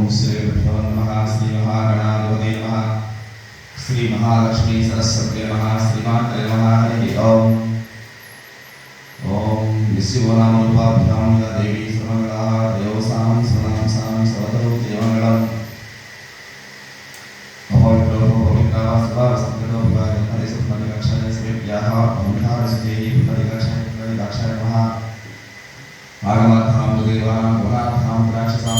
श्रीगुरुभ्यो नमः। श्री महागणाधिपते नमः। श्री महालक्ष्मी सरस्वती नमः। श्रीमात्रे नमः। हरि ओम। ओम विश्वनामरूपाभ्यां या देवी सर्वमङ्गलाः देवसां स्वनां सां सर्वतो देवमङ्गलम्। अहोमित्रो पवित्रः सर्वसंकृतो विवाहे हरिसुत्परिरक्षणे सर्वेभ्यः अमितारस्तेहि परिरक्षणे परिरक्षणे नमः। आगमार्थां देवानां गुणार्थां राक्षसां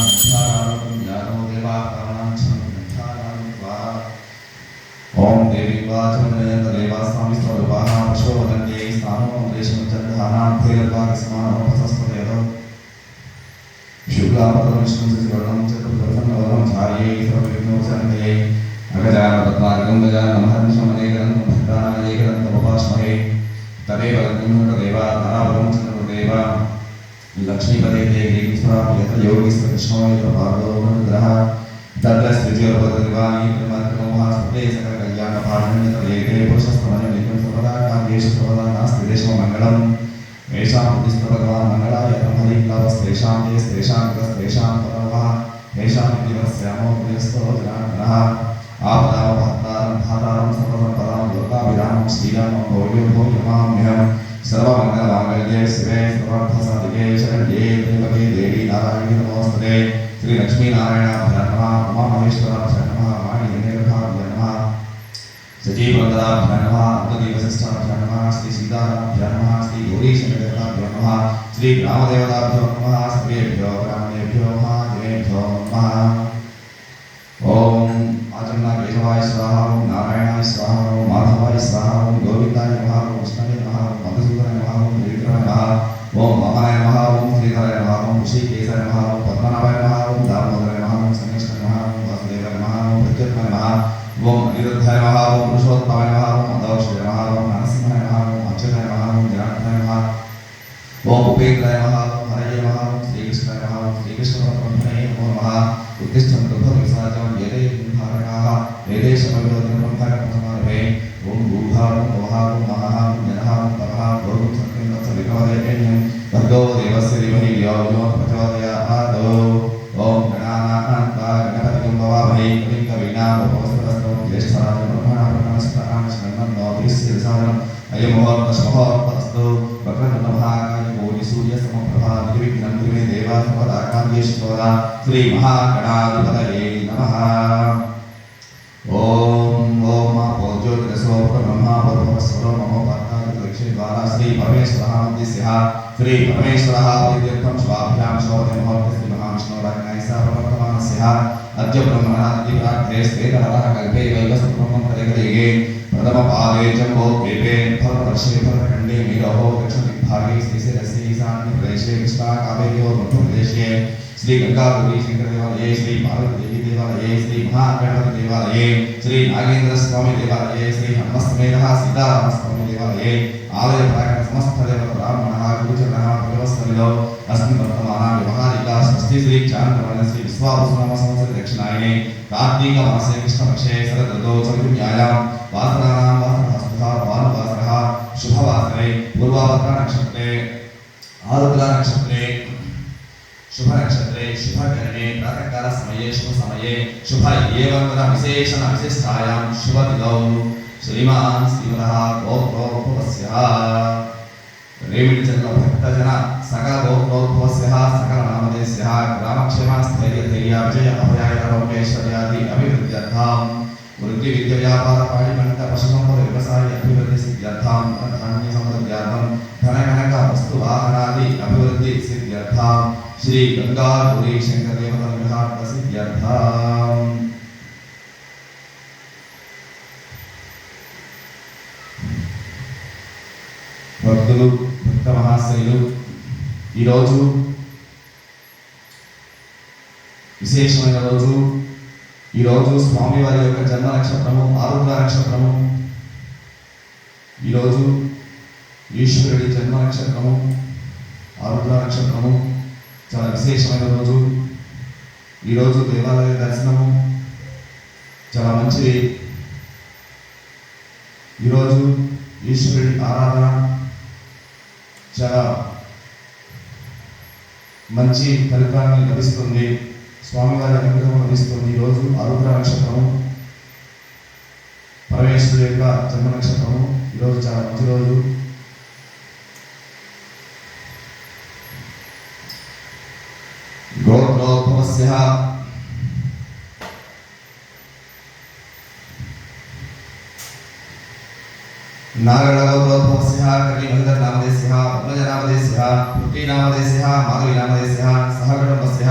ओम देवी वाचमनयंत देवास्वामी स्वरूपाः पशुवदन्ते स्थानो देशमचन्धानां थेरद्वारस्मानो प्रशस्तयतो शुक्लापतलं विष्णुसिंहवर्णं चतुर्भुजं ध्याये सर्वविघ्नोपशान्तये अगजाननपद्मार्गं गजाननमहर्निशमनेकदन्तं भक्तानायेकदन्तमुपास्महे तदेव लग्नदेवा तारावरं चन्द्रदेवा लक्ष्मीपदे देवी यत्र योगीश्वर कृष्णोयतपादोग्रह तद्रस्त्रिज्योपदर्वाणी प्रमात्रमोहास्पदे सकल कल्याण पारणित तदेके पुरुषस्तमने नित्यं सर्वदा कामेषु सर्वदा नास्ति देशो मङ्गलम् येषां बुद्धिस्त भगवान् मङ्गलाय हरिक्लावस्तेषां तेस्तेषां कृतस्तेषां परमः येषां दिवस्यामो प्रियस्तो जनार्दनः आपदावहत्तारं धातारं सर्वसम्पदां लोकाभिरामं श्रीरामं भोजो भोजमाम्यहं सर्वमङ्गलमाङ्गल्ये शिवे सर्वार्थसाधिके शरण्ये त्र्यम्बके देवी नारायणी नमोस्तुते श्री लक्ष्मी नारायणाभ्यां नमः। उमा महेश्वराभ्यां नमः। वाणी हिरण्यगर्भाभ्यां नमः। सजीववरदाभ्यां नमः। अग्निवसिष्ठाभ्यां नमः। श्री सीतारामभ्यां नमः। श्री गौरीशंकरभ्यां नमः। श्री ग्रामदेवताभ्यो नमः। सर्वेभ्यो ब्राह्मणेभ्यो महादेवेभ्यो नमः। ओम आचमना केशवाय स्वाहा। ओम नारायणाय स्वाहा। ओम माधवाय स्वाहा। ओम गोविंदाय नमः। ओम कृष्णाय नमः। ओम मधुसूदनाय नमः। ओम त्रिविक्रमाय नमः। ओम वामनाय नमः। ओम श्रीधराय नमः। ओम ऋषिकेशाय नमः। ओम पद्मनाभाय नमः। ओम दामोदराय नमः। ओम संगीष्ठाय नमः। ओम वासुदेवाय नमः। ओम प्रद्युम्नाय नमः। ओम अनिरुद्धाय नमः। ओम पुरुषोत्तमाय नमः। ओम अदोक्षाय नमः। ओम नरसिंहाय नमः। ओम अच्युताय नमः। ओम जनार्दनाय नमः। ओम उपेन्द्राय नमः। ओम हरये नमः। ओम श्रीकृष्णाय नमः। ओम श्रीकृष्णपरब्रह्मणे नमो नमः। उत्तिष्ठन्तु भद्रविसाजं यदे धारकाः वेदे शमविरोधिनब्रह्मणप्रथमार्भे ओम भूभां वहां महः जनः तपः गौरवं सत्यं तत्सवितुर्वरेण्यं भर्गो देवस्य धीमहि धियो यो न प्रचोदयात्। ओम गणानान्ता गणपतिं भवामहे कविं कवीनामुपमश्रवस्तमं ज्येष्ठराजं ब्रह्मणां ब्रह्मणस्पदां शरणं अयं मुहूर्तस्तु वक्रतुण्डमहाकाय कोटिसूर्यसमप्रभा निर्विघ्नं कुरु मे देव सर्वदा कार्येषु सर्वदा। श्री महागणाधिपतये नमः। ओम ज्योतिरसोपब्रह्मा ममो पार्थादिक्षेद्वारा श्री परमेश्वरः मध्यस्यः श्री परमेश्वरः प्रीत्यर्थं स्वाभ्यां शोभते मुहूर्ते श्री महाविष्णोराज्ञाय सह प्रवर्तमानस्यः अद्य ब्रह्मणादिप्रार्थे स्तेतरः कल्पे वैवस्वब्रह्मं कलिकलिगे प्रथमपादे जम्बोद्वीपे भरतवर्षे भरतखण्डे मेरोः दक्षिणदिग्भागे श्रीशैलस्य ईशान्यप्रदेशे कृष्णाकावेर्योः मध्यप्रदेशे श्री गंगागौरी शंकर देवालये श्री पार्वती देवी देवालये श्री महागणपति देवालये श्री नागेंद्र स्वामी देवालये श्री हनुमत्समेतः सीताराम स्वामी देवालये आलय प्रांगण समस्त देवता ब्राह्मणः गुरुजनः भगवत्सविदो अस्मिन् वर्तमाना व्यवहारिका षष्ठी श्री चान्द्रमाने श्री विश्वावसुनाम संवत्सरे दक्षिणायने कार्तिक मासे कृष्णपक्षे शरद ऋतौ चतुर्थ्यायां वासराणां वासरः भानुवासरः शुभवासरे पूर्वाभद्रा नक्षत्रे आरुद्रा नक्षत्रे शुभ नक्षत्रे शुभ करणे प्रातःकाल समये शुभ समये शुभ एवं विशेषण विशिष्टायां शुभ दिनौ श्रीमान श्रीमदः गोत्रोद्भवस्यः रेमिडिचन्द्र भक्तजन सकल गोत्रोद्भवस्यः सकल नामधेयस्यः ग्रामक्षेमस्थैर्यधैर्य विजय अभयाय आरोग्यैश्वर्यादि अभिवृद्ध्यर्थं वृत्ति विद्या व्यापार पाणिपण्डित पशुसंपद व्यवसाय अभिवृद्धि सिद्ध्यर्थं धनान्य समृद्ध्यर्थं धन कनक वस्तु वाहनादि अभिवृद्धि सिद्ध्यर्थं श्री गंगा गौरी शंकर देवता विहार प्रसिद्ध्यर्थं భక్తులు భక్త మహాశయులు ఈరోజు విశేషమైన రోజు. ఈరోజు స్వామివారి యొక్క జన్మ నక్షత్రము ఆరుద్ర నక్షత్రము. ఈరోజు ఈశ్వరుడి జన్మ నక్షత్రము ఆరుద్ర నక్షత్రము. చాలా విశేషమైన రోజు. ఈరోజు దేవాలయ దర్శనము చాలా మంచిది. ఈరోజు ఈశ్వరుడి ఆరాధన చాలా మంచి ఫలితాన్ని లభిస్తుంది. స్వామివారి అనుగ్రహం లభిస్తుంది. ఈరోజు ఆరుద్ర నక్షత్రము పరమేశ్వరుడు యొక్క జన్మ నక్షత్రము. ఈరోజు చాలా మంచి రోజు. గోత్రోద్భవస్య नागरगोत्रोद्भवस्य कर्णिमहिधरनामधेयस्य पद्मजनामधेयस्य पुट्टीनामधेयस्य माधवीनामधेयस्य सहकुटुम्बस्य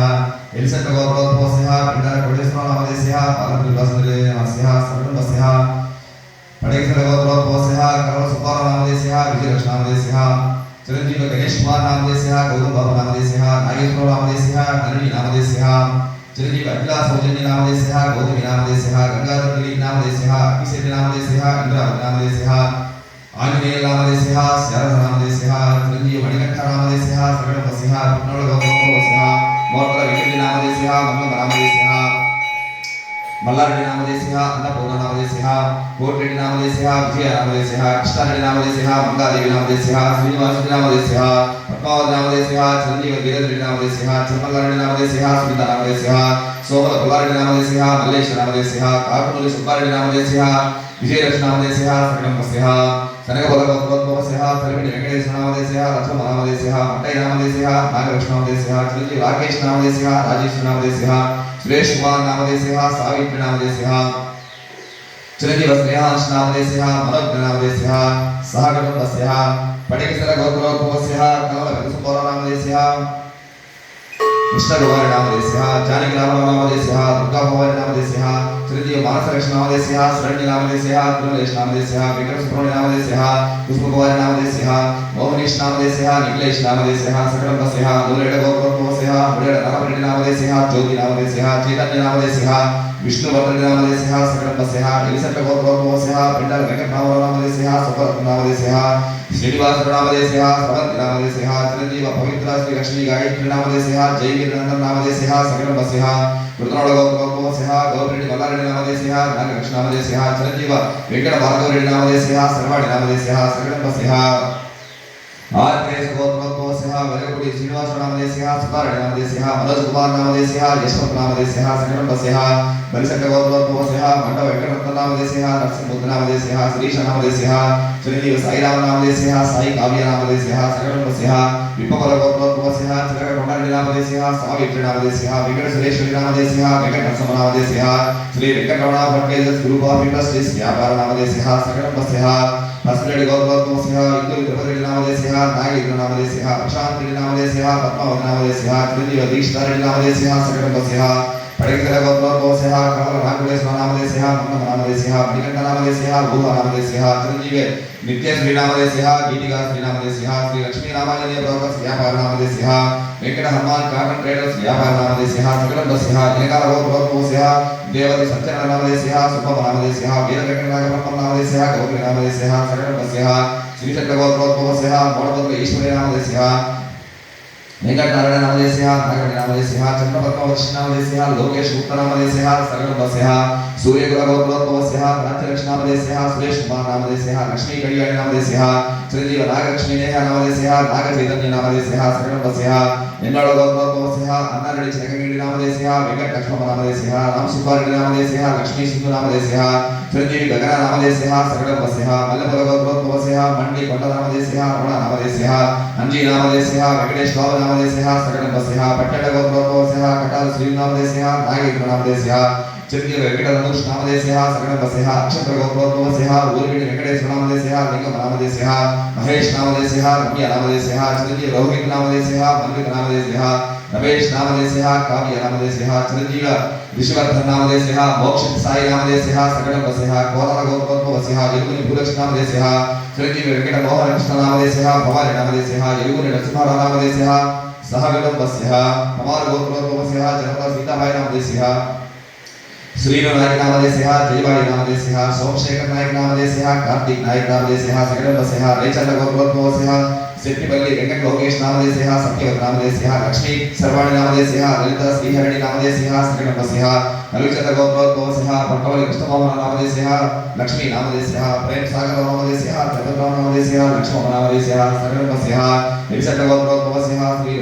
एलिसट्टगोत्रोद्भवस्य पिण्डरकोटेश्वरनामधेयस्य पालकृतवासुदेवस्य सहकुटुम्बस्य पडेकरगोत्रोद्भवस्य करवसुब्बारावनामधेयस्य विजयलक्ष्मीनामधेयस्य चिरंजीव गणेशकुमारनामधेयस्य गौतमबाबुनामधेयस्य नागेश्वरनामधेयस्य नलिनीनामधेयस्य चिरंजीव अखिलासौजन्यनामधेयस्य गौतमीनामधेयस्य गंगाधरगिरिनामधेयस्य अभिषेकनामधेयस्य इंद्रावतीनामधेयस्य आंजनेयनामधेयस्य शरदनामधेयस्य चिरंजीव मणिकंठनामधेयस्य सकलवस्य पुट्नोळगोत्रोद्भवस्य मोर्तलवेंकटनामधेयस्य मंगलनामधेयस्य मल्लारेड्डिनामधेयस्य अन्नपूर्णानामधेयस्य कोटिरेड्डिनामधेयस्य विजयनामधेयस्य कृष्णारेड्डिनामधेयस्य मंगादेवीनामधेयस्य श्रीनिवासरेड्डिनामधेयस्य पद्मावतीनामधेयस्य चिरंजीव वीररेड्डिनामधेयस्य चिन्मल्लारेड्डिनामधेयस्य सुनीतानामधेयस्य सोमलपुल्लारेड्डिनामधेयस्य मल्लेश्वरनामधेयस्य काकुनूरि सुब्बारेड्डिनामधेयस्य विजयलक्ष्मीनामधेयस्य सकलवस्य सनगबलगोत्रोद्भवस्य तलमिडि वेंकटेश्वरनामधेयस्य लक्ष्मणनामधेयस्य मट्टयनामधेयस्य नागलक्ष्मीनामधेयस्य चिरंजीव राकेशनामधेयस्य राजेशनामधेयस्य सुरेश कुमार नामधेयस्य सावित्री नामधेयस्य चिरंजीव स्नेहांशनामधेयस्य मनोज नामधेयस्य सहकुटुम्बस्य पडेकरगोत्रोद्भवस्य कमलकसुब्बारावनामधेयस्य कृष्णकुमारनामधेयस्य जानकीरामनामधेयस्य दुर्गाभवानीनामधेयस्य चिरंजीव मानसलक्ष्मीनामधेयस्य शरण्यनामधेयस्य तिरुमलेशनामधेयस्य वेंकटसुब्रह्मण्यनामधेयस्य पुष्पकुमारनामधेयस्य मोहनीशनामधेयस्य निखिलेशनामधेयस्य सकलवस्य मुरळीगोत्रोद्भवस्य मुरळीनामधेयस्य ज्योतिनामधेयस्य चैतन्यनामधेयस्य विष्णुवर्धननामधेयस्य सकलवस्य एलिसट्टगोत्रोद्भवस्य पिण्डर वेंकटनामधेयस्य सुब्रह्मण्यनामधेयस्य श्रीनिवासनामधेयस्य स्रवन्तिनामधेयस्य चिरंजीव पवित्र श्री लक्ष्मी गायत्रीनामधेयस्य जयवीरनन्दनामधेयस्य सकलवस्य कृतनोळगोत्रोद्भवस्य गौरेड्डी मल्लारेड्डिनामधेयस्य नागलक्ष्मीनामधेयस्य चिरंजीव वेंकटभार्गवरेड्डिनामधेयस्य सर्वाडिनामधेयस्य सकलवस्य आर्केशगोत्रोद्भवस्य वेलगुडी श्रीनिवासनामधेयस्य सुतारेड्डिनामधेयस्य मनोजकुमारनामधेयस्य यशवन्तनामधेयस्य सकलवस्य बलिसट्टगोत्रोद्भवस्य मंड वेंकटरत्ननामधेयस्य नरसिंहमूर्तिनामधेयस्य श्रीशनामधेयस्य चिरंजीव साईरामनामधेयस्य साई काव्यनामधेयस्य सकलवस्य विप्पवलगोत्रोद्भवस्य चिरककोण्डारेड्डिनामधेयस्य सावित्रीनामधेयस्य वेंकटसुरेश्वरीनामधेयस्य वेंकटनरसिंहनामधेयस्य श्री वेंकटरमण भट्टेश गुरुभाव इंडस्ट्रीज व्यापारनामधेयस्य सकलवस्य हसरेड्डिगोत्रोद्भवस्य इंदु तिरुपतिरेड्डिनामधेयस्य नागेन्द्रनामधेयस्य प्रशांतरेड्डिनामधेयस्य पद्मावतीनामधेयस्य चिरंजीव दीक्षितारेड्डिनामधेयस्य सकलवस्य पडेकरगोत्रोद्भवस्य कमलनागेश्वरनामधेयस्य मंगलनामधेयस्य मणिकंठनामधेयस्य भूभानामधेयस्य चिरंजीव नित्यश्रीनामधेयस्य गीतिकाश्रीनामधेयस्य श्री लक्ष्मीनामांजनेय ब्रोकर्स व्यापारनामधेयस्य वेंकट हनुमान कार्टन ट्रेडर्स व्यापारनामधेयस्य सकलवस्य एलकालगोत्रोद्भवस्य देवति सत्यनामधेयस्य सुब्बनामधेयस्य वीरवेंकटनागब्रह्मनामधेयस्य गौरीनामधेयस्य सकलवस्य श्रीशट्टगोत्रोद्भवस्य मोडपत्र ईश्वरीनामधेयस्य वेंकटनारायणनामधेयस्य नागराजनामधेयस्य चंद्रपद्मवर्षनामधेयस्य लोकेश गुप्तनामधेयस्य सकलवस्य सूर्यकुलगोत्रोद्भवस्य राज्यलक्ष्मीनामधेयस्य सुरेश कुमारनामधेयस्य लक्ष्मी कडियाळनामधेयस्य चिरंजीव नागलक्ष्मीनेहनामधेयस्य नागचैतन्यनामधेयस्य सकलवस्य एन्नोळगोत्रोद्भवस्य अन्नारेड्डी चिनकंगिडिनामधेयस्य वेंकटलक्ष्मणनामधेयस्य रामसुब्बारेड्डिनामधेयस्य लक्ष्मी सिंधुनामधेयस्य चिरंजीव गगननामधेयस्य सकलवस्य मल्लपुरगोत्रोद्भवस्य मंडी कोण्डनामधेयस्य रमणनामधेयस्य अंजीनामधेयस्य वेंकटेश बाबुनामधेयस्य सकलवस्य पट्टडगोत्रोद्भवस्य कटाल श्रीनामधेयस्य नागेन्द्रनामधेयस्य चिरंजीव वेंकटरमणनामधेयस्य सकलवस्य अक्षत्रगोत्रोद्भवस्य ऊरिगिरि वेंकटेश्वरनामधेयस्य लिंगमनामधेयस्य महेशनामधेयस्य रम्यानामधेयस्य चिरंजीव रोहितनामधेयस्य मल्लिकनामधेयस्य रमेशनामधेयस्य काव्यनामधेयस्य चिरंजीव विश्ववर्धननामधेयस्य मोक्षसाईनामधेयस्य सकलवस्य कोलारगोत्रोद्भवस्य यलुगुनि भूलक्ष्मीनामधेयस्य चिरंजीव वेंकटमोहनकृष्णनामधेयस्य भवानीनामधेयस्य यलुगुनि नरसिंहरावनामधेयस्य सहकुटुम्बस्य कुमारगोत्रोद्भवस्य जनपद सीताबाईनामधेयस्य श्रीनारायणनामधेयस्य जयवाड़ीनामधेयस्य सोमशेखर नायकनामधेयस्य कार्तिक नायकनामधेयस्य सकलवस्य रेचल्लगोत्रोद्भवस्य శక్తిపల్లి వెంకట లోకేష్ నామదేశः సత్యవతి నామదేశः లక్ష్మీ సర్వాణి నామదేశः లలిత శ్రీహరిణి నామదేశः సకటంబస్యः నలుచంద్ర గోత్రోద్భవస్యः పట్టవల్లి కృష్ణమోహన నామదేశः లక్ష్మీ నామదేశः ప్రేమ సాగర నామదేశः చంద్రరామ నామదేశः లక్ష్మణ నామదేశः సకటంబస్యः నిలిచంద్ర గోత్రోద్భవస్యः శ్రీ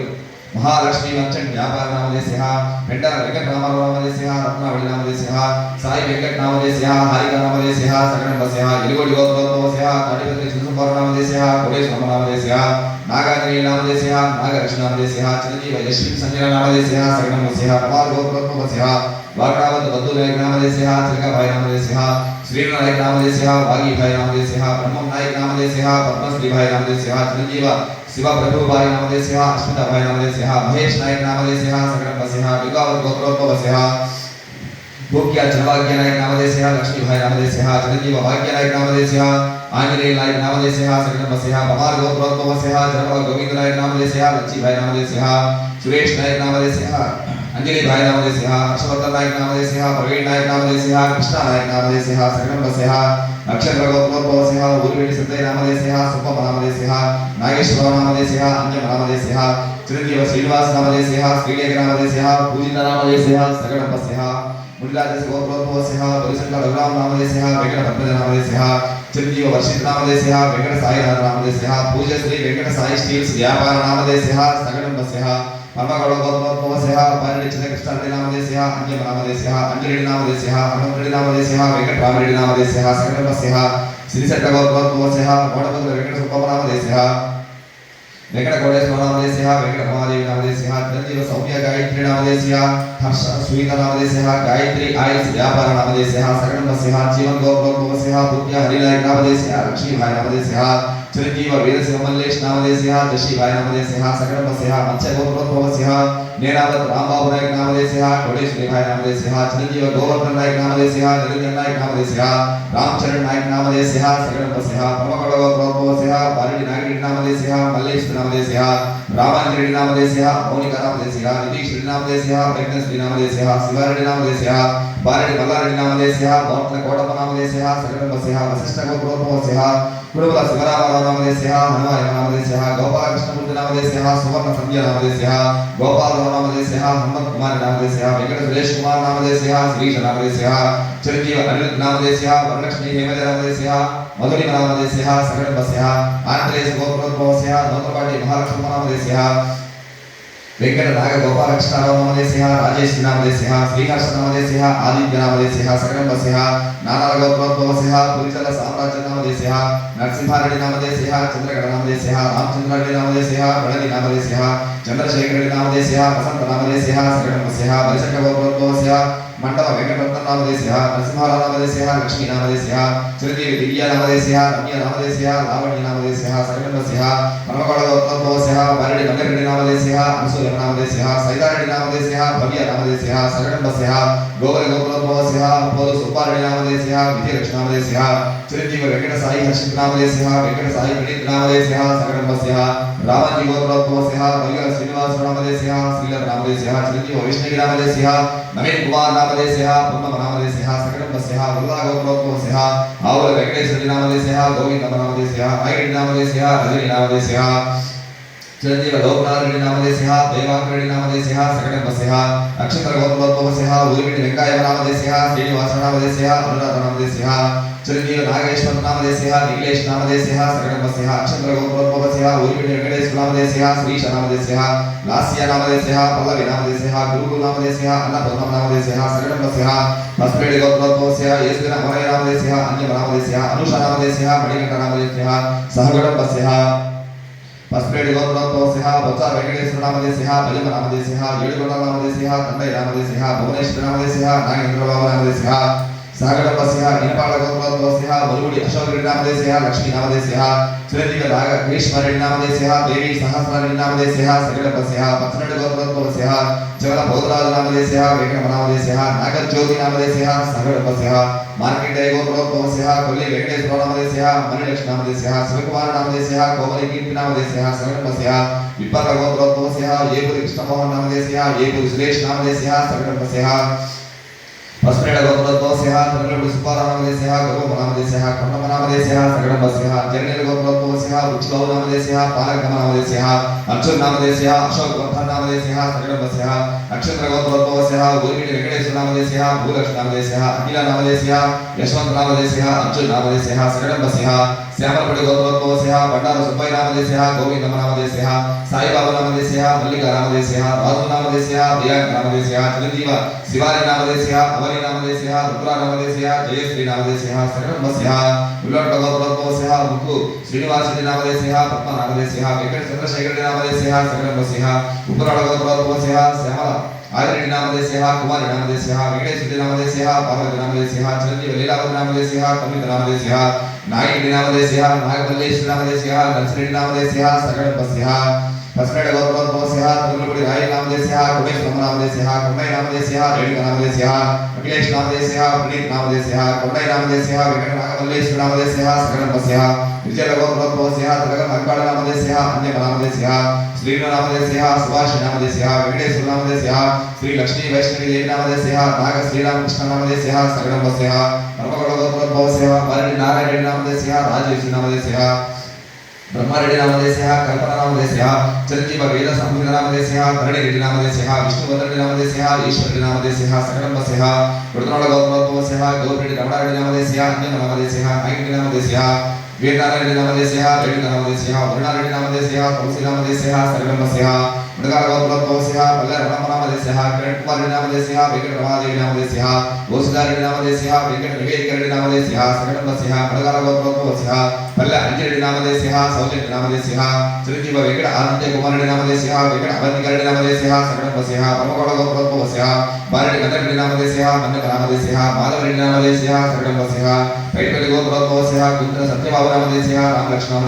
महालक्ष्मी मंचन व्यापार नामदेशः पेंडर वेंकट नामदेशः रत्नावली नामदेशः साई वेंकट नामदेशः हारिका नामदेशः सकटंबस्यः इलगोडी गोत्रोद्भवस्यः ताडिपति सुसुंबर नामदेशः कोडेश नामदेशः नागार्जुनी नामदेशः नागरक्ष नामदेशः चिरंजीव यशवी संजय नामदेशः सकटंबस्यः कुमार गोत्रोद्भवस्यः वागडावत बद्धुनायक नामदेशः चिलकाभाई नामदेशः श्रीनायक नामदेशः वागीभाई नामदेशः ब्रह्मम नायक नामदेशः पद्मश्रीभाई नामदेशः चिरंजीव शिव प्रभुभाई नामदेशः अश्विताभाई नामदेशः महेश नायक नामदेशः सकटंबस्यः युगावत गोत्रोद्भवस्यः भोग्य चलभाग्य नायक नामदेशः लक्ष्मीभाई नामदेशः चिरंजीव भाग्य नायक नामदेशः आंजनेय नायक नामदेशः सकटंबस्यः पमार गोत्रोद्भवस्यः जनपद गोविंद नायक नामदेशः लच्छीभाई नामदेशः सुरेश नायक नामदेशः अंजलि भाई नामदेशः हर्षवर्धन नायक नामदेशः प्रवीण नायक नामदेशः कृष्णा नायक नामदेशः सकटंबस्यः नक्षत्र गोत्रोद्भवस्यः उर्वेणि सत्य नामदेशः सुपम नामदेशः नागेश्वर नामदेशः अंजम नामदेशः चिरंजीव श्रीनिवास नामदेशः श्रीलेख नामदेशः पूजित नामदेशः सकटंबस्यः मुनिराजस्य गोत्रोद्भवस्यः परिसंकर रघुराम नामदेशः वेंकट पद्मज नामदेशः चिरंजीव वर्षित नामदेशः वेंकट साईनाथ नामदेशः पूज्य श्री वेंकट साई स्टील्स व्यापार नामदेशः सकटंबस्यः परमगौड़ गोत्रोद्भवस्यः पारिणी चित्रकृष्णारेड्डी नामदेशः अंजम नामदेशः अंजलि नामदेशः हनुमंतरेड्डी नामदेशः वेंकट रामरेड्डी नामदेशः सकटंबस्यः श्रीशट्ट गोत्रोद्भवस्यः मोडपत्र वेंकट सुब्बम नामदेशः वेंकट कोडेश्वर नामदेशः वेंकट रमादेवी नामदेशः चिरंजीव सौम्य गायत्री नामदेशः हर्ष सुनीता नामदेशः गायत्री आयुष व्यापार नामदेशः सकटंबस्यः जीवन गोत्रोद्भवस्यः भूप्य हरिनायक नामदेशः लक्ष्मीभाई नामदेशः चिरंजीव वीरसिंह मल्लेश नामदेशः जशीभाई नामदेशः सकटंबस्यः मत्स्य गोत्रोद्भवस्यः नेनावत रामबाबू नायक नामदेशः कोडेश्वरीभाई नामदेशः चिरंजीव गोवर्धन नायक नामदेशः निरंजन नायक नामदेशः रामचरण नायक नामदेशः सकटंबस्यः परमगौड़ गोत्रोद्भवस्यः पारिणी नागरेड्डी नामदेशः मल्लेश नामदेशः रामांजरेड्डी नामदेशः मौनिका नामदेशः नितीश रेड्डी नामदेशः प्रज्ञश्री नामदेशः शिवारेड्डी नामदेशः बारेड्डी मल्लारेड्डी नामदेशः मौंटन कोडप्प नामदेशः सकटंबस्यः वशिष्ठ गोत्रोद्भवस्यः कुरुबल शिवरामराव नामदेशः हनुमान नामदेशः गोपालकृष्णमूर्ति नामदेशः सुवर्ण संध्या नामदेशः गोपालराव नामदेशः हनुमत कुमार नामदेशः वेंकट सुरेश कुमार नामदेशः श्रीश नामदेशः चिरंजीव अनिरुद्ध नामदेशः वरलक्ष्मी हेमज नामदेशः मधुरी नामदेशः सकटंबस्यः आंध्रेश गोत्रोद्भवस्यः नोत्रपाटी महालक्ष्मी नामदेशः वेंकट नाग गोपालकृष्णराव नामदेशः राजेश नामदेशः श्रीहर्ष नामदेशः आदित्य नामदेशः सकटंबस्यः नाना गोत्रोद्भवस्यः पुरीचल साम्राज्य नामदेशः नरसिंहारेड्डी नामदेशः चंद्रगढ़ नामदेशः रामचंद्रारेड्डी नामदेशः गणति नामदेशः चंद्रशेखरेड्डी नामदेशः वसंत नामदेशः सकटंबस्यः परिसंख्य गोत्रोद्भवस्यः मंडप वेंकटरत्न नामदेशः नरसिंहाराव नामदेशः लक्ष्मी नामदेशः चिरंजीव दिव्या नामदेशः रम्या नामदेशः लावण्य नामदेशः सकटंबस्यः परमगौड़ गोत्रोद्भवस्यः पारिणी मल्लेरेड्डी नामदेशः अनसूय नामदेशः सैदारेड्डी नामदेशः भव्य नामदेशः सकटंबस्यः गोवल गोत्रोद्भवस्यः पोलु सुब्बारेड्डी नामदेशः विजयलक्ष्मी नामदेशः चिरंजीव वेंकट साई हर्षित नामदेशः वेंकट साई प्रणीत नामदेशः सकटंबस्यः रामाजी गोत्रोद्भवस्यः वैगल श्रीनिवास नामदेशः श्रीलत नामदेशः चिरंजीव वैष्णवी नामदेशः नवीन कुमार नामदेशः पद्म नामदेशः सकटंबस्यः वल्ला गोत्रोद्भवस्यः आवल वेंकटेश्वरी नामदेशः गोविंद नामदेशः आयरेड्डी नामदेशः रजनी नामदेशः चिरंजीव लोकनाथ रेड्डी नामदेशः देवांग रेड्डी नामदेशः सकटंबस्यः नक्षत्र गोत्रोद्भवस्यः उर्विटी वेंकय्य नामदेशः श्रीनिवास नामदेशः अनुराध नामदेशः चिरंजीव नागेश्वर नामदेशः नीलेश नामदेशः सकटंबस्यः नक्षत्र गोत्रोद्भवस्यः उर्विटी वेंकटेश नामदेशः श्रीश नामदेशः लास्य नामदेशः पल्लवी नामदेशः गुरुकुल नामदेशः अन्नपूर्णा नामदेशः सकटंबस्यः बस्पेडी गोत्रोद्भवस्यः येसुदिन मोरय नामदेशः अंजम नामदेशः अनुषा नामदेशः मणिकंठ नामदेशः सहगटंबस्यः बस्पेडी गोत्रोद्भवस्यः बोत्सा वेंकटेश्वर नामदेशः भजम नामदेशः येडुगोंड नामदेशः तंडय नामदेशः भुवनेश्वर नामदेशः नागेंद्रबाबु नामदेशः सहगटंबस्यः इनपाल गोत्रोद्भवस्यः वरुडी अशोक रेड्डी नामदेशः लक्ष्मी नामदेशः चिरंजीव नाग भीष्मरेड्डी नामदेशः देवी सहस्ररेड्डी नामदेशः सकटंबस्यः पत्तनडि गोत्रोद्भवस्यः चवल बोधराज नामदेशः वेंकट नामदेशः नागज्योति नामदेशः सहगटंबस्यः मार्कंडेय गोत्रोद्भवस्यः कोल्ली वेंकटेश्वर नामदेशः मणिलक्ष्मी नामदेशः शिवकुमार नामदेशः कोमली कीर्ति नामदेशः सकटंबस्यः विपर्ल गोत्रोद्भवस्यः येपुरी कृष्णमोहन नामदेशः येपुरी सुरेश नामदेशः सकटंबस्यः पस्पेड गोत्रोद्भवस्यः गोत्रोद्भवस्यः तमिलनाडु सुब्बारावनामदेशः गौरवनामदेशः कन्नमनामदेशः सगडम्बस्यः जर्नेल गोत्रोद्भवस्यः उच्चगौरवनामदेशः पालकनामदेशः अर्जुननामदेशः अशोकवर्धननामदेशः सगडम्बस्यः नक्षत्र गोत्रोद्भवस्यः गुरुगिरि वेंकटेश्वरनामदेशः भूलक्ष्मीनामदेशः अखिलनामदेशः यशवन्तनामदेशः अर्जुननामदेशः सगडम्बस्यः श्यामलपट्टि गोत्रोद्भवस्यः भण्डार सुब्बय्यनामदेशः गोविन्दनामदेशः साईबाबानामदेशः मल्लिकानामदेशः राजुनामदेशः दयानामदेशः चिरंजीव शिवाजीनामदेशः अवनीनामदेशः रुद्रानामदेशः जयश्रीनामदेशः सगडम्बस्यः उल्लोट गोत्रोद्भवस्यः मुक्कु श्रीनिवासनामदेशः पद्मनामदेशः वेंकट चंद्रशेखरनामदेशः सगडम्बस्यः उपराळ गोत्रोद्भवस्यः श्यामल आदिनामदेशः कुमारनामदेशः वेंकटेश्वरनामदेशः पार्वतीनामदेशः चिरंजीव लीलावतीनामदेशः कमितनामदेशः नायकनामदेशः नागमल्लेश्वरनामदेशः नरसिंहनामदेशः सगडम्बस्यः पसरेड गोत्रोद्भवस्यः तमिलनाडु रायनामदेशः कुमेश्वरनामदेशः कुम्मैनामदेशः रेणुकानामदेशः अखिलेशनामदेशः प्रणीतनामदेशः कुम्मैनामदेशः वेंकटनागमल्लेश्वरनामदेशः सगडम्बस्यः विजय गोत्रोद्भवस्यः तलगमंगळनामदेशः अन्यनामदेशः श्रीनामदेशः सुभाषनामदेशः वेंकटेश्वरनामदेशः श्री लक्ष्मी वैष्णवी देवीनामदेशः नाग श्रीरामकृष्णनामदेशः सगडम्बस्यः परमगौड़ गोत्रोद्भवस्यः वरदि नारायणनामदेशः राजेशनामदेशः ब्रह्मरेड्डी नामदेशः कल्पनानामदेशः चिरंजीव वेद संहितानामदेशः धरणिरेड्डी नामदेशः विष्णुवर्धनरेड्डी नामदेशः ईश्वररेड्डी नामदेशः सगडम्बस्यः वृद्धनाळ गोत्रोद्भवस्यः गौरेड्डी रमणारेड्डी नामदेशः अन्यनामदेशः नायकरेड्डी नामदेशः वीरनारायणरेड्डी नामदेशः रेणुकानामदेशः वरुणारेड्डी नामदेशः तुलसीनामदेशः सगडम्बस्यः मृगाळ गोत्रोद्भवस्यः पल्ले रमणनामदेशः किरणकुमाररेड्डी नामदेशः वेंकटरमादेवी नामदेशः गोसुदारेड्डी नामदेशः वेंकट निवेदिकारेड्डी नामदेशः सगडम्बस्यः मृगाळ गोत्रोद्भवस्यः पल्ले अंजरेड्डी नामदेशः सौजन्य नामदेशः चिरंजीव वेंकट आदित्य कुमाररेड्डी नामदेशः वेंकट अवन्तिकारेड्डी नामदेशः सगडम्बस्यः परमगौड़ गोत्रोद्भवस्यः बारेड्डी गंधरेड्डी नामदेशः मन्नक नामदेशः माधवरेड्डी नामदेशः सगडम्बस्यः पैटपल्ली गोत्रोद्भवस्यः कुंद्र सत्यबाबु नामदेशः रामलक्ष्मण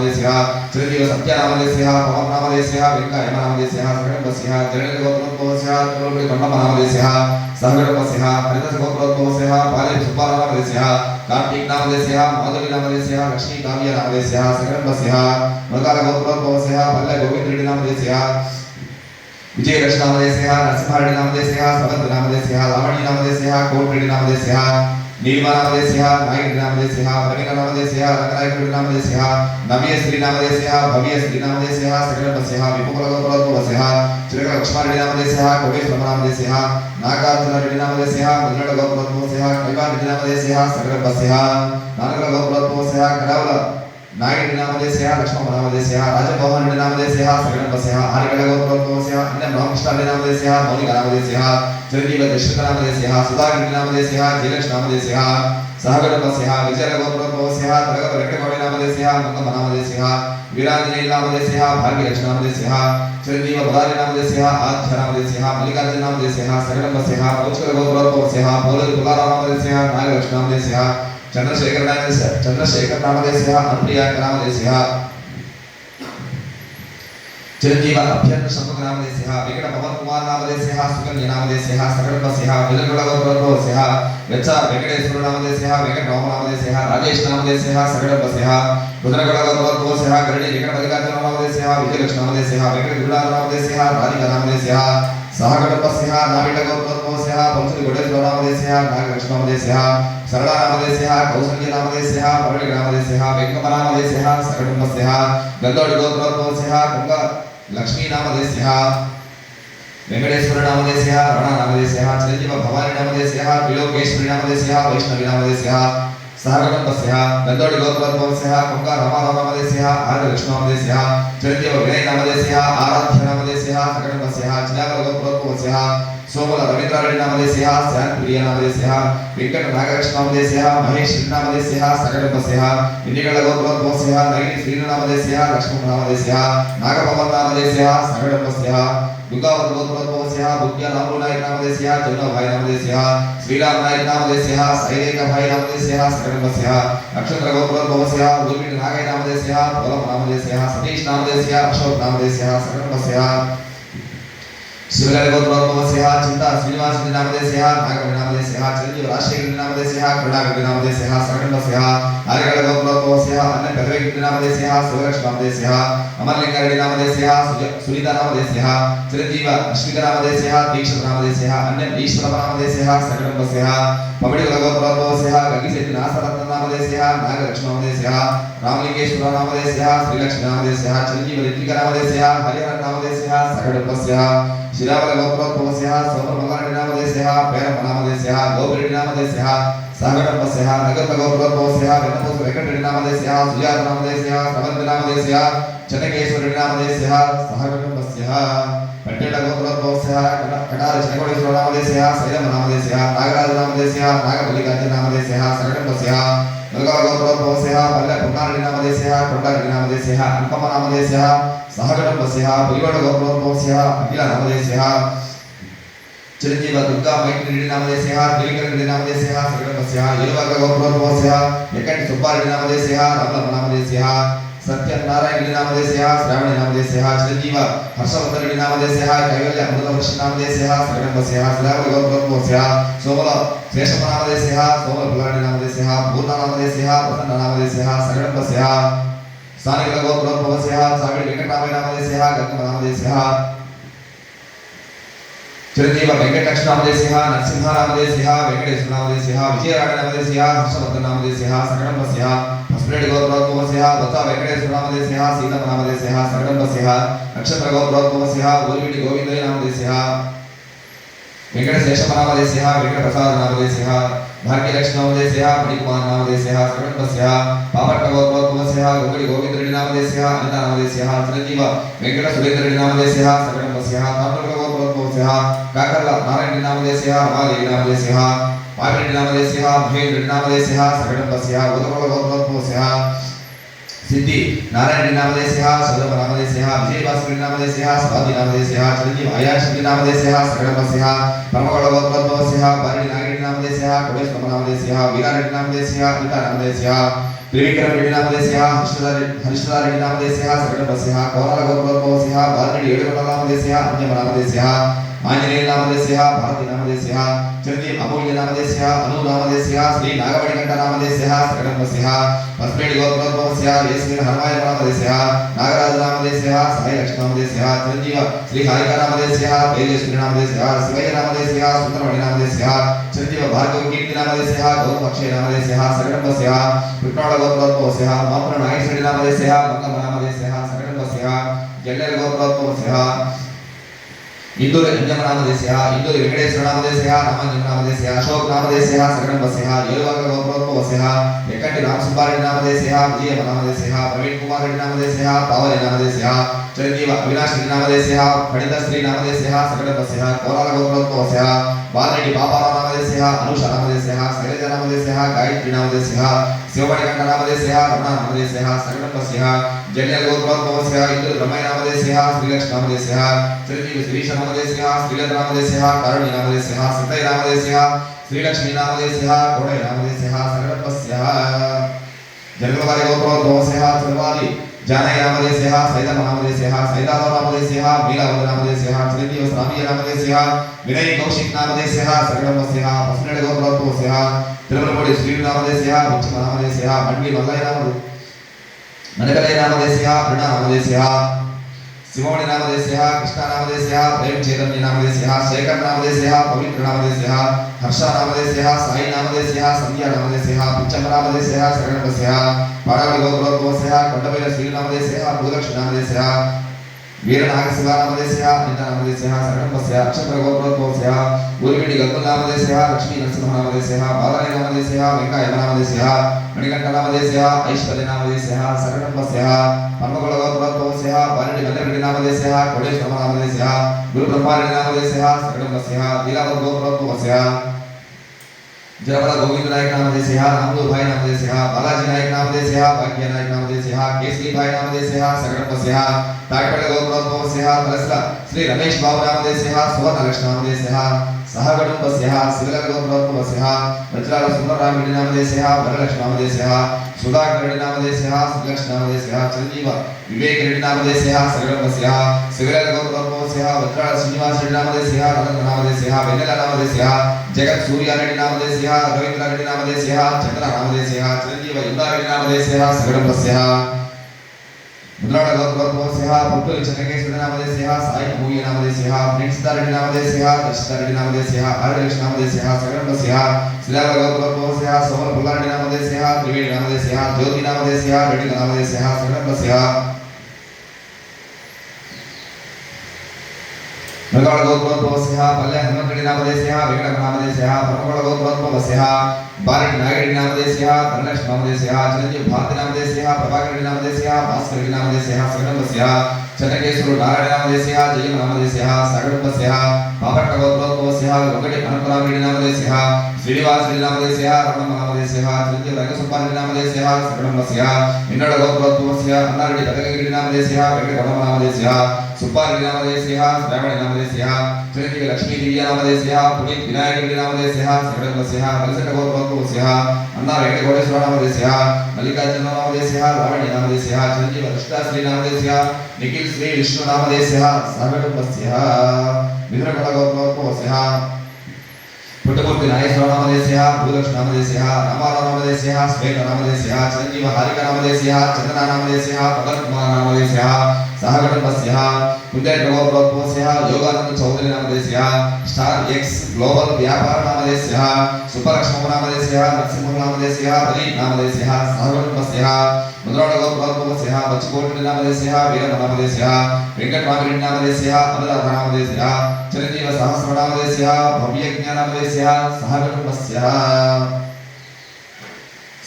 चिरंजीव सत्य नामदेशः पवन नामदेशः वेंकट नामदेशः सगडम्बस्यः जर्नेल गोत्रोद्भवस्यः तमिलनाडु कन्नम नामदेशः सगडम्बस्यः हरिदास गोत्रोद्भवस्यः पालेपु सुब्बारावनामदेशः कार्तिक नामदेशः माधवी नामदेशः लक्ष्मी काव्य नामदेशः सगडम्बस्यः मृगाळ गोत्रोद्भवस्यः पल्ले गोविंदरेड्डी नामदेशः विजयलक्ष्मी नामदेशः नरसिंहरेड्डी नामदेशः सवंत नामदेशः लावणी नामदेशः कोटरेड्डी नामदेशः नीलमा नामदेशः नायकरेड्डी नामदेशः प्रवीण नामदेशः रंगनायकरेड्डी नामदेशः नव्यश्री नामदेशः भव्यश्री नामदेशः सगडम्बस्यः विपुल गोत्रोद्भवस्यः चिरक लक्ष्मणरेड्डी नामदेशः कोटेश्वर नामदेशः नागार्जुनरेड्डी नामदेशः मल्लनाड गोत्रोद्भवस्यः कैवारेड्डी नामदेशः सगडम्बस्यः नानगल गोत्रोद्भवस्यः कडावल नायकरेड्डी नामदेशः लक्ष्मण नामदेशः राजभवनरेड्डी नामदेशः सगडम्बस्यः आरिगल गोत्रोद्भवस्यः अन्य ब्रह्मकृष्णरेड्डी नामदेशः मौलिक नामदेशः चिरंजीव दशरथ नामदेशः सुधागिरि नामदेशः जयलक्ष्मी नामदेशः सहगडम्बस्यः विजय गोत्रोद्भवस्यः तलगम रेड्डगौड नामदेशः मंगम नामदेशः वीरांजनेय नामदेशः भाग्यलक्ष्मी नामदेशः चिरंजीव बदारी नामदेशः आध्य नामदेशः मल्लिकार्जुन नामदेशः सगडम्बस्यः औचक गोत्रोद्भवस्यः पोलूरु तुलाराम नामदेशः नागलक्ष्मी नामदेशः चंद्रशेखर नामदेशः अनुप्रिया नामदेशः चिरंजीव अभ्यंतर शंभुक नामदेशः वेंकट पवन कुमार नामदेशः सुकन्या नामदेशः सगडम्बस्यः विलगुळ गोत्रोद्भवस्यः वेच्च वेंकटेश्वर नामदेशः वेंकट राम नामदेशः राजेश नामदेशः सगडम्बस्यः रुद्रगुळ गोत्रोद्भवस्यः गरडी वेंकट मल्लिकार्जुन नामदेशः विजयलक्ष्मी नामदेशः वेंकट गुरुनाथ नामदेशः राधिका नामदेशः सहगडम्बस्यः नाविड गोत्रोद्भवस्यः पंचुली गोडेश्वर नामदेशः नागलक्ष्मी नामदेशः सरला नामदेशः कौसल्य नामदेशः परवळि नामदेशः वेंकट नामदेशः सगडम्बस्यः गंदोळि गोत्रोद्भवस्यः गंग लक्ष्मी नामदेशः वेंकटेश्वर नामदेशः रण नामदेशः चिरंजीव भवानी नामदेशः त्रिलोकेश्वरी नामदेशः वैष्णवी नामदेशः सहगडम्बस्यः गंदोळि गोत्रोद्भवस्यः गंगा रामाराव नामदेशः आर्यलक्ष्मी नामदेशः चिरंजीव विनय नामदेशः आराध्य नामदेशः सगडम्बस्यः चिदागर गोत्रोद्भवस्यः सोमल रवींद्रारेड्डी नामदेशः शांतिप्रिय नामदेशः वेंकट नागलक्ष्मी नामदेशः महेश नामदेशः सगडम्बस्यः इंडिगल गोत्रोद्भवस्यः नैनी श्रीनु नामदेशः लक्ष्मण नामदेशः नागपवन नामदेशः सगडम्बस्यः दुर्गावत गोत्रोद्भवस्यः बुद्ध्य रामलू नायक नामदेशः जमुना भाई नामदेशः श्रीराम नायक नामदेशः सैलेख भाई नामदेशः सगडम्बस्यः नक्षत्र गोत्रोद्भवस्यः उर्मिल नागय नामदेशः पोलम नामदेशः सतीश नामदेशः अशोक नामदेशः सगडम्बस्यः शिवलाल गोत्रोद्भवस्य चिंता श्रीनिवास नामदेस्य नागवल्ली नामदेस्य चिरंजीव राजशेखर नामदेस्य करुणाकर नामदेस्य सरकंडस्य आर्यगळ गोत्रोद्भवस्य अन्य पेदवेगिरि नामदेस्य शिवलक्ष्मी नामदेस्य अमरलिंगारेड्डी नामदेस्य सुनीता नामदेस्य चिरंजीव अश्विक नामदेस्य दीक्षित नामदेस्य अन्य ईश्वर नामदेस्य सरकंडस्य पवडिगळ गोत्रोद्भवस्य गगिसेति नासरत्न नामदेस्य नागलक्ष्मी नामदेस्य रामलिंगेश्वर नामदेस्य श्रीलक्ष्मी नामदेस्य चिरंजीव ऋत्विक नामदेस्य हरिहर नामदेस्य सरकंडस्य शिरावल गोत्रोद्भवस्य सोममंगलरेड्डी नामदेस्य पेरम नामदेस्य गोपिरेड्डी नामदेस्य सागरपस्य नगर गोत्रोद्भवस्य वेनपोस वेंकटरेड्डी नामदेस्य सुजात नामदेस्य समंत नामदेस्य चन्नकेश्वरेड्डी नामदेस्य सागरपस्य पट्टेड गोत्रोद्भवस्य कटार चन्नकोटेश्वर नामदेस्य सैलम नामदेस्य नागराज नामदेस्य नागमल्लिकार्जुन नामदेस्य सरकंडस्य नगर गोत्रोद्भवस्य पल्ले पुन्नारेड्डी नामदेस्य कोंडारेड्डी नामदेस्य अंकम नामदेस्य सहगणपस्य पुलिगोड गोत्रोद्भवस्य अखिल नामदेस्य चिरंजीव दुर्गा मैत्रेड्डी नामदेस्य त्रिविक्रमरेड्डी नामदेस्य सरगणपस्य येलुवाग गोत्रोद्भवस्य एकंटी सुब्बारेड्डी नामदेस्य रामलम्मा नामदेस्य सत्यनारायण नामदेस्य श्रावणी नामदेस्य चिरंजीव हर्षवर्धन नामदेस्य कैवल्य अमृतवर्ष नामदेस्य सरगणपस्य श्रावण गोत्रोद्भवस्य सोमल शेषम नामदेस्य सोमल पुलाडी नामदेस्य पूर्ण नामदेस्य प्रसन्न नामदेस्य सरगणपस्य सानिकल गोत्रोद्भवस्य साविडी वेंकटरामಯ್య नामदेस्य गंगम नामदेस्य चिरंजीव वेंकटलक्ष्मी नामदेस्य नरसिंह नामदेस्य वेंकटेश्वर नामदेस्य विजयराज नामदेस्य हर्षवर्धन नामदेस्य सरगणपस्य हस्परेड्डी गोत्रोद्भवस्य दत्ता वेंकटेश्वर नामदेस्य सीतम नामदेस्य सरगणपस्य नक्षत्र गोत्रोद्भवस्य ओलिविडी गोविंदय नामदेस्य वेंकटशेषम नामदेस्य वेंकटप्रसाद नामदेस्य भाग्यलक्ष्मी नामदेस्य मणिकुमार नामदेस्य सरगणपस्य पावट्ट गोत्रोद्भवस्य गोगडी गोविंदरेड्डी नामदेस्य अनिता नामदेस्य चिरंजीव वेंकट सुरेंद्ररेड्डी नामदेस्य सरगणपस्य ताम्रगढ़ गोत्रोद्भवस्य काकर्ला नारायण नामदेस्य रमादेवी नामदेस्य पाविरेड्डी नामदेस्य महेंद्ररेड्डी नामदेस्य सरगणपस्य उदगड़ गोत्रोद्भवस्य सिद्धि नारायण नामदेस्य सुब्रह्म नामदेस्य विजयभास्कर नामदेस्य स्वाति नामदेस्य चिरंजीव आयाशक्ति नामदेस्य सरगणपस्य परमगढ़ गोत्रोद्भवस्य बारिडी नागरेड्डी नामदेस्य कोटेश्वर नामदेस्य वीरारेड्डी नामदेस्य अनिता नामदेस्य त्रिविक्रमरेड्डी नामदेस्य हर्षदारेड्डी नामदेस्य सरगणपस्य कोराल गोत्रोद्भवस्य बारिडी येडुगोंड नामदेस्य अंजम नामदेस्य आंजनेय नामदेस्य भारती नामदेस्य चिरंजीव अमूल्य नामदेस्य अनु नामदेस्य श्री नागमणिकंठ नामदेस्य सरगणपस्य हस्परेड्डी गोत्रोद्भवस्य येस्मिन् हनुमाय नामदेस्य नागराज नामदेस्य साई लक्ष्मी नामदेस्य चिरंजीव श्री हारिका नामदेस्य तेजस्वी नामदेस्य शिवయ్య नामदेस्य सुंदरमणि नामदेस्य चिरंजीव भार्गव कीर्ति नामदेस्य गौतम अक्षय नामदेस्य सरगणपस्य विप्राड गोत्रोद्भवस्य मामूल नागेश्वरी नामदेस्य मंगम नामदेस्य सरगणपस्य जल्लेर गोत्रोद्भवस्य इंदूर अंजम नामदेस्य इंदूर वेंकटेश्वर नामदेस्य रामांजन नामदेस्य अशोक नामदेस्य सरगणपस्य येलुवाग गोत्रोद्भवस्य एकंटी राम सुब्बारेड्डी नामदेस्य विजय नामदेस्य प्रवीण कुमार रेड्डी नामदेस्य पावले नामदेस्य चिरंजीव अविनाश रेड्डी नामदेस्य खंडित श्री नामदेस्य सरगणपस्य कोराल गोत्रोद्भवस्य बालरेड्डी बाबाराव नामदेस्य अनुषा नामदेस्य शैलजा नामदेस्य गायत्री नामदेस्य शिवमणिकंठ नामदेस्य रमणा नामदेस्य सरगणपस्य जल्लेर गोत्रोद्भवस्य इंदूर ब्रह्मయ్య नामदेस्य श्रीलक्ष्मी नामदेस्य चिरंजीव श्रीश नामदेस्य श्रीलता नामदेस्य कारुणी नामदेस्य सिद्धय नामदेस्य श्रीलक्ष्मी नामदेस्य कोडय नामदेस्य सरगणपस्य जलगवारी गोत्रोद्भवस्य त्रिवारी जानय नामदेस्य सैदम नामदेस्य सैदाराव नामदेस्य मीलावती नामदेस्य चिरंजीव स्वामी नामदेस्य विनय कौशिक नामदेस्य सरगणपस्य पसनेड गोत्रोद्भवस्य तिरुमलकोडी श्री नामदेस्य उच्चम नामदेस्य मंडी मल्लय नामदेस्य मनकलय नामदेस्य अरुण नामदेस्य शिवमणि नामदेस्य कृष्ण नामदेस्य प्रेम चैतन्य नामदेस्य शेखर नामदेस्य पवित्र नामदेस्य हर्ष नामदेस्य साई नामदेस्य संध्या नामदेस्य पिच्चम नामदेस्य सरगणपस्य पारागढ़ गोत्रोद्भवस्य कोंडबैल श्री नामदेस्य भूलक्ष्मी नामदेस्य वीरनागशिव नामदेस्य अनिता नामदेस्य सरगणपस्य अक्षत्र गोत्रोद्भवस्य ऊर्विडी गंगुल नामदेस्य लक्ष्मी नरसिंह नामदेस्य बालाय नामदेस्य वेंकय नामदेस्य मणिकंठ नामदेस्य ऐश्वर्य नामदेस्य सरगणपस्य परमगढ़ गोत्रोद्भवस्य बारिडी मल्लरेड्डी नामदेस्य कोटेश्वर नामदेस्य गुरु ब्रह्मारेड्डी नामदेस्य सरगणपस्य लीलावत गोत्रोद्भवस्य जरवला गोविंद नायक नामदेस्य रामदू भाई नामदेस्य बालाजी नायक नामदेस्य भाग्य नायक नामदेस्य केसरी भाई नामदेस्य सरगणपस्य ताटपल्ले गोत्रोद्भवस्य परसला श्री रमेश बाबू नामदेस्य सुवर्ण लक्ष्मी नामदेस्य सहगणपस्यः सिगलगोत्रोत्पवस्यः वज्राल सुंदररामरेड्डिनामधेयस्यः वरलक्ष्मीनामधेयस्यः सुधाकररेड्डिनामधेयस्यः श्रीलक्ष्मीनामधेयस्यः चिरंजीव विवेकरेड्डिनामधेयस्यः सगणपस्यः सिगलगोत्रोत्पवस्यः वज्राल श्रीनिवासरेड्डिनामधेयस्यः रतननामधेयस्यः वेन्नेलनामधेयस्यः जगत् सूर्यारेड्डिनामधेयस्यः रवीन्द्ररेड्डिनामधेयस्यः चंद्रनामधेयस्यः चिरंजीव युवरारेड्डिनामधेयस्यः सगणपस्यः मुद्राळ गोत्रोत्पवस्यः पुट्टुलि चन्नकेश्वरनामधेयस्यः साई अमूल्यनामधेयस्यः प्रिंसितारेड्डिनामधेयस्यः दर्शितारेड्डिनामधेयस्यः आरलक्ष्मीनामधेयस्यः सगणपस्यः श्रीलाल गोत्रोत्पवस्यः सोमलपुल्लारेड्डिनामधेयस्यः त्रिवेणीनामधेयस्यः ज्योतिनामधेयस्यः रेड्डिनामधेयस्यः सगणपस्यः मृगाळ गोत्रोत्पवस्यः पल्ले हनुमन्तरेड्डिनामधेयस्यः वेंकटनामधेयस्यः परमगौळ गोत्रोत्पवस्यः बारेड्डि नागरेड्डिनामधेयस्यः धनलक्ष्मीनामधेयस्यः चिरंजीव भारतीनामधेयस्यः प्रभाकरेड्डिनामधेयस्यः भास्करेड्डिनामधेयस्यः सगणपस्यः चन्नकेश्वर नारायणनामधेयस्यः जयमनामधेयस्यः सगणपस्यः पापट्ट गोत्रोत्पवस्यः लोकटि अनन्तरामरेड्डिनामधेयस्यः श्रीनिवासरेड्डिनामधेयस्यः रमणनामधेयस्यः चिरंजीव रंगसुब्बारेड्डिनामधेयस्यः सगणपस्यः इन्नड गोत्रोत्पवस्यः अन्नारेड्डि पदकगिरिनामधेयस्यः वेंकटरमणनामधेयस्यः सुब्बारेड्डिनामधेयस्यः श्रावणनामधेयस्यः चिरंजीव लक्ष्मीदेव्यानामधेयस्यः पुनीत विनायकरेड्डिनामधेयस्यः सगणपस्यः वलसट गोत्रोत्पवस्यः अन्ना वेंकटगौडेश्वरनामधेयस्यः मल्लिकार्जुननामधेयस्यः रावणनामधेयस्यः चिरंजीव कृष्णश्रीनामधेयस्यः निखिल श्री विष्णुनामधेयस्यः सगणपस्यः विधुरकळ गोत्रोत्पवस्यः पुट्टमूर्ति नागेश्वरनामधेयस्यः भूलक्ष्मीनामधेयस्यः रामारावनामधेयस्यः श्वेतनामधेयस्यः चिरंजीव हारिकानामधेयस्यः चंदनानामधेयस्यः पगत्कुमारनामधेयस्यः सहगणपस्यः कुंदेन्द्रगोत्रोत्पवस्यः योगानंद चौधरीनामधेयस्यः स्टार एक्स ग्लोबल व्यापारनामधेयस्यः सुपरलक्ष्मीनामधेयस्यः नरसिंहनामधेयस्यः प्रदीपनामधेयस्यः सहगणपस्यः मुद्राळ गोत्रोत्पवस्यः बच्चकोटिनामधेयस्यः वीरमनामधेयस्यः वेंकटरामरेड्डिनामधेयस्यः अनुराधनामधेयस्यः चिरंजीव सहस्रनामधेयस्यः भव्यज्ञानामधेयस्यः सहगणपस्यः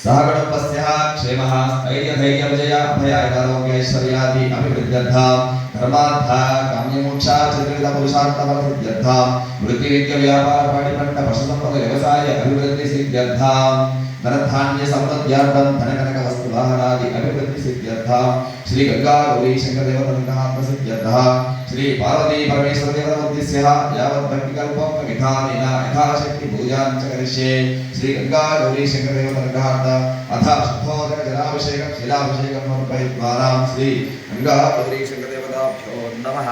सहगणपस्यः क्षेमः स्थैर्य धैर्य विजय अभय आरोग्य ऐश्वर्यादि अभिवृद्ध्यर्थं धर्मार्थ काम्यमोक्ष चतुर्विध पुरुषार्थ फलसिद्ध्यर्थं वृत्ति विद्या व्यापार पाणिपट्ट पशु संपद व्यवसाय अभिवृद्धि सिद्ध्यर्थं धनधान्य समृद्ध्यर्थं धनकनक वस्तु वाहनादि अभिवृद्धि सिद्ध्यर्थं श्री गंगा गौरी शंकर देवतानुग्रहात् सिद्ध्यर्थं श्री पार्वती परमेश्वर देवतामुद्दिश्य यावत् भक्तिकल्पं विधानेन यथाशक्ति पूजां च करिष्ये श्री गंगा गौरी शंकर देवतानुग्रहात् अथ शुद्धोदक जलाभिषेकं शिलाभिषेकं समर्पयित्वा श्री गंगा गौरी शंकर देवताभ्यो नमः।